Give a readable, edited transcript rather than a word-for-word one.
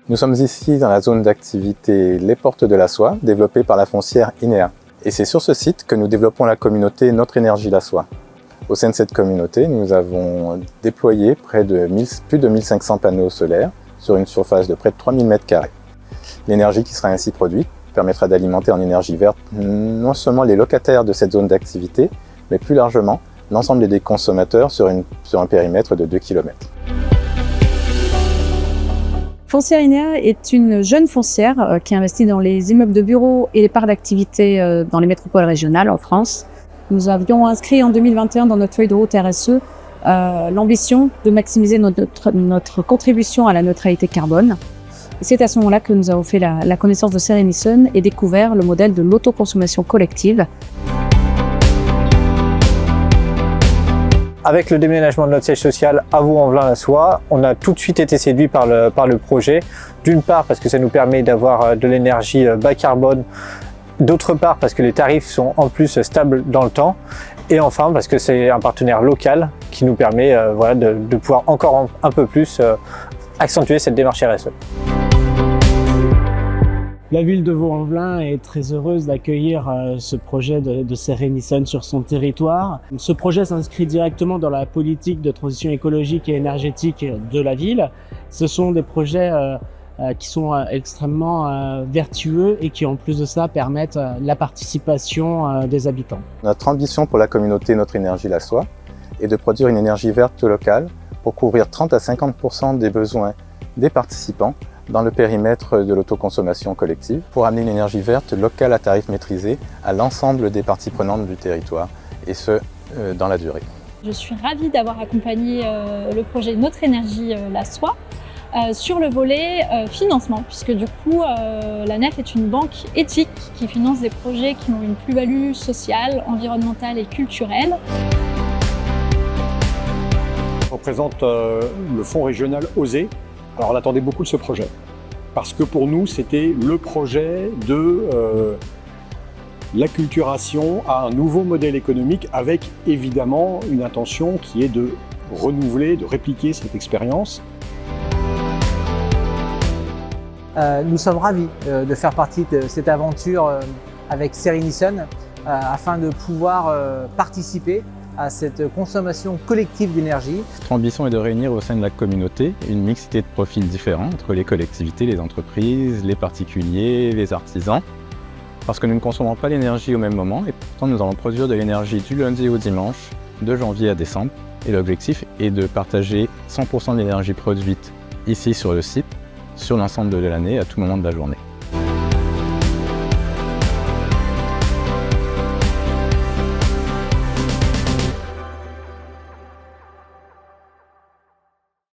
Nous sommes ici dans la zone d'activité Les Portes de la Soie, développée par la foncière INEA. Et c'est sur ce site que nous développons la communauté Notre Énergie La Soie. Au sein de cette communauté, nous avons déployé plus de 1500 panneaux solaires sur une surface de près de 3000 m². L'énergie qui sera ainsi produite permettra d'alimenter en énergie verte non seulement les locataires de cette zone d'activité, mais plus largement l'ensemble des consommateurs sur un périmètre de 2 km. Foncière INEA est une jeune foncière qui investit dans les immeubles de bureaux et les parcs d'activité dans les métropoles régionales en France. Nous avions inscrit en 2021 dans notre feuille de route RSE l'ambition de maximiser notre contribution à la neutralité carbone. C'est à ce moment-là que nous avons fait la connaissance de Serenison et découvert le modèle de l'autoconsommation collective. Avec le déménagement de notre siège social à Vaux-en-Velin-la-Soie, on a tout de suite été séduit par le projet. D'une part parce que ça nous permet d'avoir de l'énergie bas carbone, d'autre part parce que les tarifs sont en plus stables dans le temps, et enfin parce que c'est un partenaire local qui nous permet de pouvoir encore un peu plus accentuer cette démarche RSE. La ville de Vaux-en-Velin est très heureuse d'accueillir ce projet de Serenison sur son territoire. Ce projet s'inscrit directement dans la politique de transition écologique et énergétique de la ville. Ce sont des projets qui sont extrêmement vertueux et qui en plus de ça permettent la participation des habitants. Notre ambition pour la communauté Notre Énergie La Soie est de produire une énergie verte locale pour couvrir 30 à 50% des besoins des participants dans le périmètre de l'autoconsommation collective pour amener une énergie verte locale à tarif maîtrisé à l'ensemble des parties prenantes du territoire et ce, dans la durée. Je suis ravie d'avoir accompagné le projet Notre Énergie La Soie sur le volet financement, puisque du coup la NEF est une banque éthique qui finance des projets qui ont une plus-value sociale, environnementale et culturelle. Je représente le fonds régional OSER. Alors on attendait beaucoup de ce projet, parce que pour nous c'était le projet de l'acculturation à un nouveau modèle économique avec évidemment une intention qui est de renouveler, de répliquer cette expérience. Nous sommes ravis de faire partie de cette aventure avec Serenison afin de pouvoir participer à cette consommation collective d'énergie. Notre ambition est de réunir au sein de la communauté une mixité de profils différents entre les collectivités, les entreprises, les particuliers, les artisans. Parce que nous ne consommons pas l'énergie au même moment et pourtant nous allons produire de l'énergie du lundi au dimanche, de janvier à décembre. Et l'objectif est de partager 100% de l'énergie produite ici sur le site, sur l'ensemble de l'année, à tout moment de la journée.